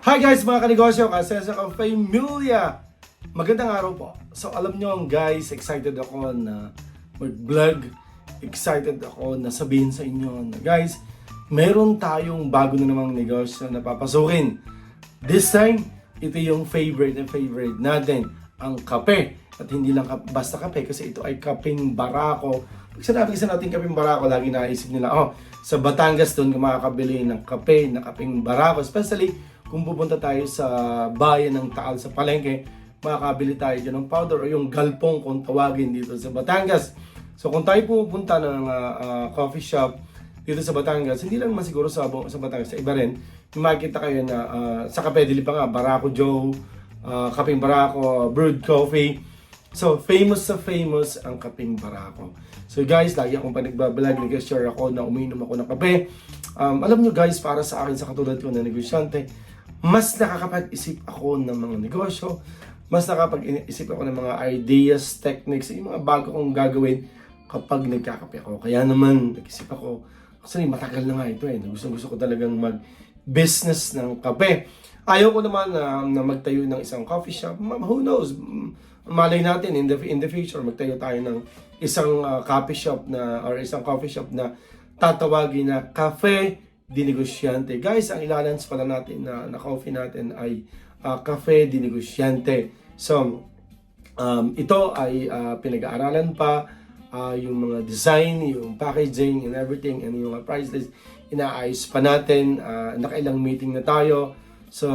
Hi guys mga kanegosyo, Kasesa Familia! Magandang araw po. So alam nyo guys, excited ako na mag-vlog. Excited ako na sabihin sa inyo na guys, meron tayong bago na namang negosyo na papasukin. This time, ito yung favorite natin, ang kape. At hindi lang basta kape kasi ito ay kapeng barako. Pag sinabi kasi natin kapeng barako, lagi naisip nila, sa Batangas doon ka makakabili ng kape, na kapeng barako. Especially kung pupunta tayo sa bayan ng Taal sa Palengke, makakabili tayo dyan ng powder o yung galpong kung tawagin dito sa Batangas. So kung tayo pupunta ng coffee shop dito sa Batangas, hindi lang naman siguro sa Batangas, sa iba rin, makikita kayo na sa kape, dili pa nga, Barako Joe, kapeng barako, brewed coffee. So famous ang kapeng barako. So guys, lagi akong panagbabalag, nag-share ako na uminom ako ng kape. Alam nyo guys, para sa akin, sa katulad ko na negosyante, mas nakakapag-isip ako ng mga negosyo, mas nakakapag-isip ako ng mga ideas, techniques, yung mga bago kong gagawin kapag nagkakape ako. Kaya naman, nag-isip ako, kasi matagal na nga ito gusto ko talagang mag-business ng kape. Ayaw ko naman na magtayo ng isang coffee shop. Who knows? Malay natin in the future, magtayo tayo ng isang coffee shop or isang coffee shop na tatawagin na Cafe di Negosyante. Guys, ang ilalans pala natin na coffee natin ay Cafe di Negosyante. So, ito ay pinag-aaralan pa, yung mga design, yung packaging and everything, and yung price list, inaayos pa natin. Nakailang meeting na tayo. So,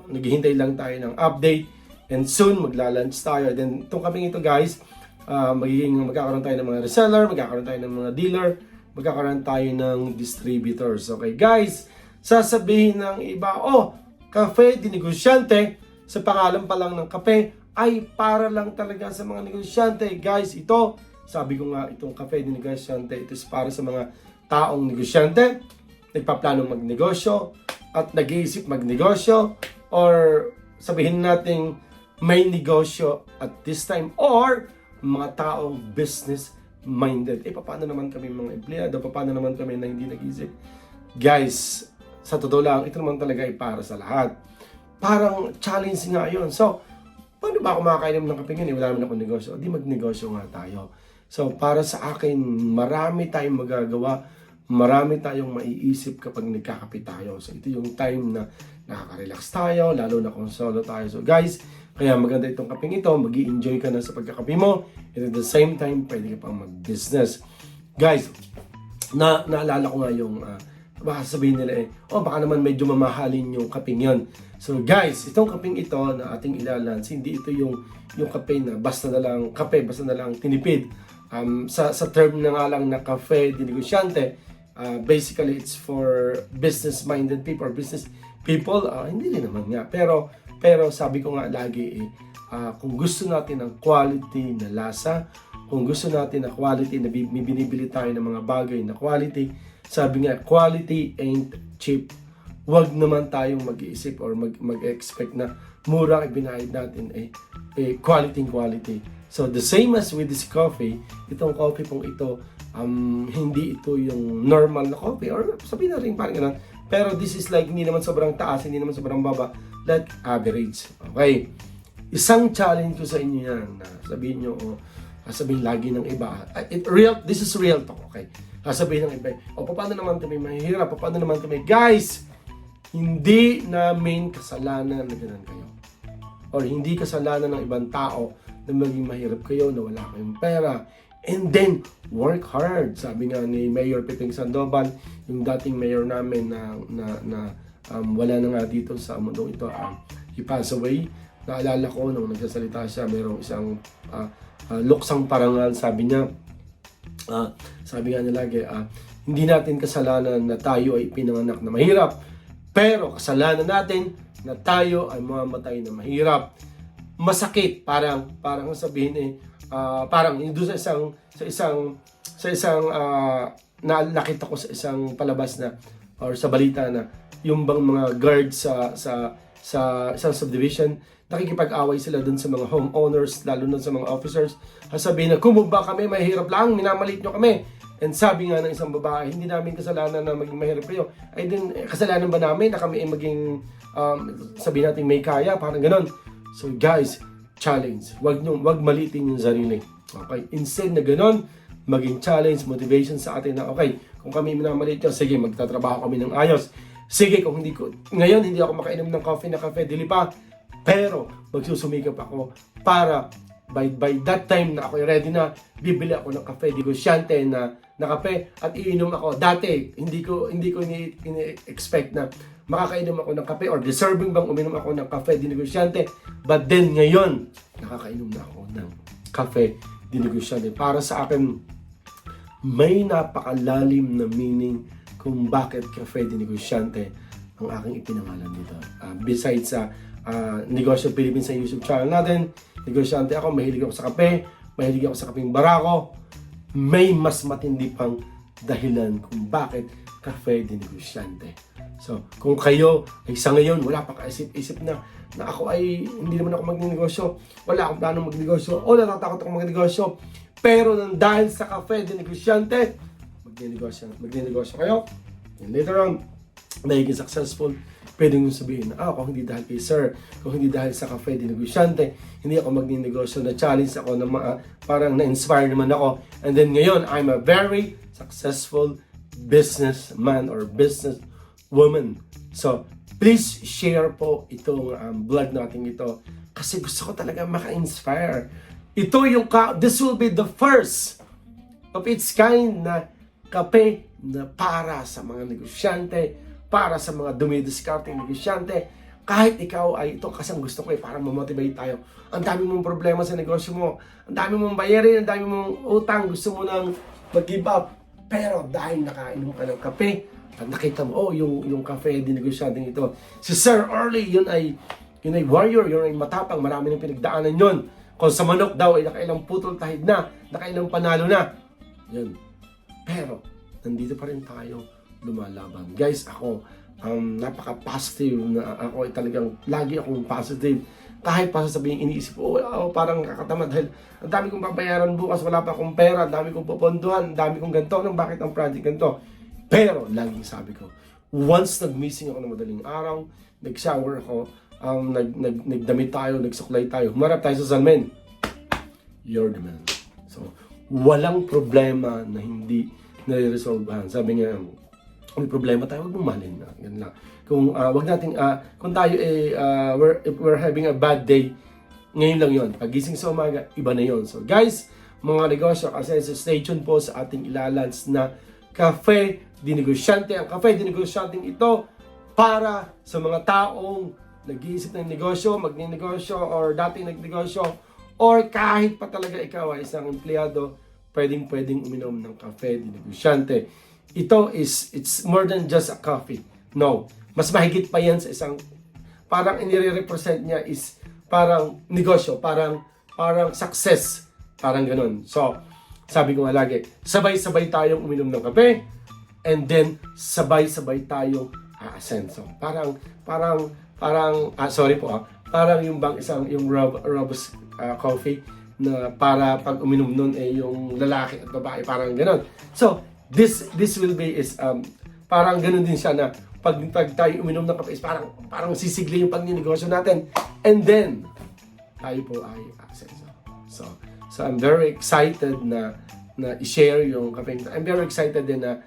naghihintay lang tayo ng update. And soon, magla-launch tayo. Then, itong kaming ito guys, magkakaroon tayo ng mga reseller, magkakaroon tayo ng mga dealer, magkakaroon tayo ng distributors. Okay guys, sasabihin ng iba, Cafe di Negosyante, sa pangalan pa lang ng kape, ay para lang talaga sa mga negosyante. Guys, ito, sabi ko nga, itong Cafe di Negosyante, ito is para sa mga taong negosyante, nagpaplanong magnegosyo, at nag-iisip magnegosyo, or sabihin natin may negosyo at this time, or mga taong business minded. Paano naman kami mga empleyado? Paano naman kami na hindi nag-isip? Guys, sa totoo lang, ito naman talaga ay para sa lahat. Parang challenge nga yun. So, paano ba ako makakainom ng kape ngayon? Wala naman akong negosyo. Di magnegosyo nga tayo. So, para sa akin, marami tayong magagawa. Marami tayong maiisip kapag nagkakape tayo. So, ito yung time na nakaka-relax tayo, lalo na kung solo tayo. So, guys, kaya maganda itong kapeng ito, mag-i-enjoy ka na sa pagkakape mo, and at the same time, pwede ka pang mag-business. Guys, naalala ko nga yung, baka sabihin nila baka naman medyo mamahalin yung kapeng yon. So guys, itong kapeng ito na ating ilalans, hindi ito yung kape na basta na lang tinipid. Sa term na nga lang na Cafe di Negosyante, basically it's for business-minded people, business people, hindi rin naman nga. Pero sabi ko nga lagi kung gusto natin ng quality na lasa, kung gusto natin na quality na binibili tayo ng mga bagay na quality, sabi nga quality ain't cheap. Huwag naman tayong mag-iisip or mag-expect na mura ang ibinayad natin quality. So the same as with this coffee, itong coffee pong ito, hindi ito yung normal na coffee or sabihin na rin parang ganun. Pero this is like hindi naman sobrang taas, hindi naman sobrang baba, like average. Okay? Isang challenge ko sa inyo yan. Sabihin nyo, sabihin lagi ng iba. This is real talk, okay? Sabihin ng iba, paano naman kami mahihirap? Paano naman kami? Guys, hindi namin kasalanan na ganun kayo. Or hindi kasalanan ng ibang tao na maging mahirap kayo, na wala kayong pera. And then, work hard. Sabi nga ni Mayor Piping Sandoval, yung dating mayor namin na wala na nga dito sa mundo ito, he passed away. Naalala ko nung nagsasalita siya, mayroong isang luksang parangal, sabi niya, sabi nga niya lagi, hindi natin kasalanan na tayo ay pinanganak na mahirap, pero kasalanan natin na tayo ay mamamatay na mahirap. Masakit, parang sabihin parang doon sa isang nakita ko sa isang palabas na or sa balita na yung bang mga guards sa isang subdivision, nakikipag-away sila dun sa mga homeowners, lalo na sa mga officers. Sabihin na, kung ba kami, mahirap lang, minamalit nyo kami. And sabi nga ng isang babae, hindi namin kasalanan na maging mahirap kayo. Ay din, kasalanan ba namin na kami ay maging, sabihin natin may kaya, parang ganon. So guys, challenge. Wag malitin yung sarili. Okay? Instead na ganon, maging challenge, motivation sa atin na, okay, kung kami minamalit yun, sige, magtatrabaho kami ng ayos. Sige, kung ngayon hindi ako makainom ng coffee na kape, dili pa. Pero, magsusumikap ako para by that time na ako ready na, bibili ako ng kape negosyante na kape at iinom ako. Dati, hindi ko ini-expect na makakainom ako ng kape or deserving bang uminom ako ng kape di negosyante. But then ngayon, nakakainom na ako ng kape di negosyante. Para sa akin, may napakalalim na meaning kung bakit kape di negosyante ang aking ipinangalan dito. Besides sa Negosyo Philippines sa YouTube channel natin, negosyante ako, mahilig ako sa kape, mahilig ako sa kapeng barako. May mas matindi pang dahilan kung bakit kape di negosyante. So, kung kayo ay sa ngayon, wala pa kaisip-isip na ako ay hindi naman ako magnenegosyo, wala akong plano magnegosyo, o natatakot ako magnegosyo, pero dahil sa kape di negosyante, magnenegosyo kayo, and later on, magiging successful. Pwede nyo sabihin na, kung hindi dahil kay sir, kung hindi dahil sa cafe di negosyante, hindi ako magninegosyo, na challenge ako, na parang na-inspire naman ako. And then ngayon, I'm a very successful businessman or businesswoman. So, please share po itong vlog natin ito kasi gusto ko talaga maka-inspire. This will be the first of its kind na kape na para sa mga negosyante, para sa mga dumidiskarteng negosyante. Kahit ikaw ay ito kasi ang gusto ko para mamotivate tayo. Ang dami mong problema sa negosyo mo, ang dami mong bayarin, ang dami mong utang, gusto mo nang mag-give up. Pero dahil nakainom ka ng kape, at nakita mo, yung kape di negosyanteng ito. Si Sir Orly, yun ay warrior, yun ay matapang, marami ng pinagdaanan yun. Kung sa manok daw ay nakailang putol tahid na, nakailang panalo na. Yun. Pero, nandito pa rin tayo lumalaban. Guys, ako, napaka-positive na ako ay talagang lagi akong positive. Kahit pa sasabihin, iniisip ko, parang nakakatamad dahil ang dami kong babayaran bukas, wala pa akong pera, ang dami kong puponduhan, ang dami kong ganito, bakit ang project ganito? Pero, laging sabi ko, once nag-missing ako ng madaling araw, nag-shower ako, nagdamit tayo, nagsuklay tayo, humarap tayo sa salmen, you're the man. So, walang problema na hindi nare-resolvehan. Sabi nga, kung may problema tayo, huwag mong malin na. Yan lang. Kung wag natin, kung tayo if we're having a bad day, ngayon lang yon. Pagising sa umaga, iba na yon. So guys, mga negosyo, kasi stay tuned po sa ating ilalans na Cafe di Negosyante. Ang Cafe di Negosyante ito para sa mga taong nag-iisip ng negosyo, magnenegosyo, or dating nagnegosyo, or kahit pa talaga ikaw ay isang empleyado, pwedeng uminom ng Cafe di Negosyante. It's more than just a coffee. No. Mas mahigit pa yan sa isang, parang inire-represent niya is parang negosyo, parang success, parang ganun. So, sabi ko nga lagi, sabay-sabay tayong uminom ng kape, and then sabay-sabay tayong aasenso. Parang yung bang yung robust coffee na para pag uminom nun yung lalaki at babae, parang ganun. So, this will be parang ganun din siya na pag tayo uminom ng kape is parang sisigli yung pagninegosyo natin, and then tayo po ay asenso. So I'm very excited na i-share yung kape. I'm very excited din na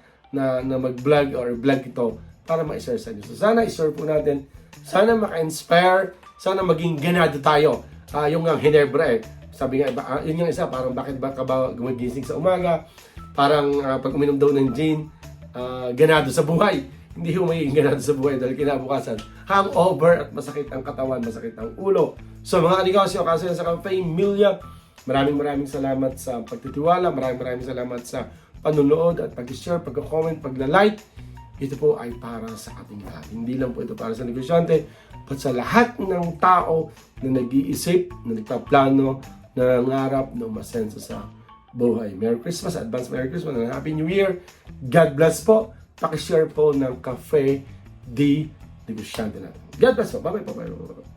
mag-vlog or vlog ito para ma-share sa inyo. So sana i-share po natin, sana maka-inspire, sana maging ganado tayo. Yung nga Hinebra sabi nga, yun yung isa, parang bakit ba ka ba gumagising sa umaga? Parang pag uminom daw ng gin, ganado sa buhay. Hindi yung magiging ganado sa buhay dahil kinabukasan, hangover at masakit ang katawan, masakit ang ulo. So mga negosyo, kasi sa Cafe Emilia, maraming salamat sa pagtitiwala, maraming salamat sa panunood at pag-share, pag-comment, pag-like. Ito po ay para sa ating lahat. Hindi lang po ito para sa negosyante, but sa lahat ng tao na nag-iisip, na nagpaplano, na nangarap na umasenso sa buhay. Merry Christmas, advance Merry Christmas, and Happy New Year. God bless po. Pakishare po ng Cafe di Negosyante natin. God bless po. Bye-bye.